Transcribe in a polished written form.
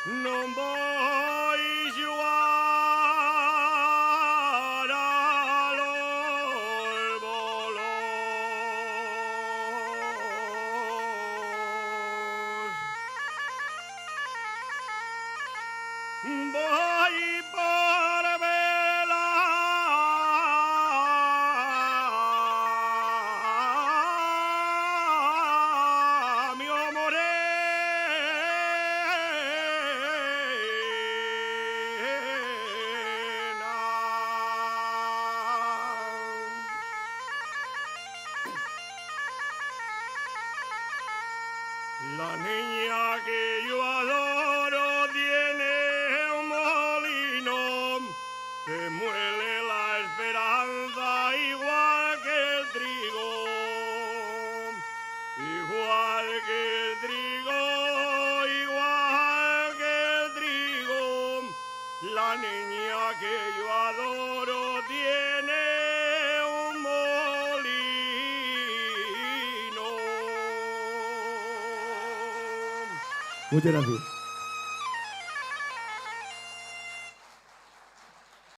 Non voy jugar a los bolos. Voy por vela mi morena. La niña que yo adoro tiene un molino que muele la esperanza igual que el trigo, igual que el trigo, igual que el trigo. La niña que yo adoro tiene un molino. Muchas gracias.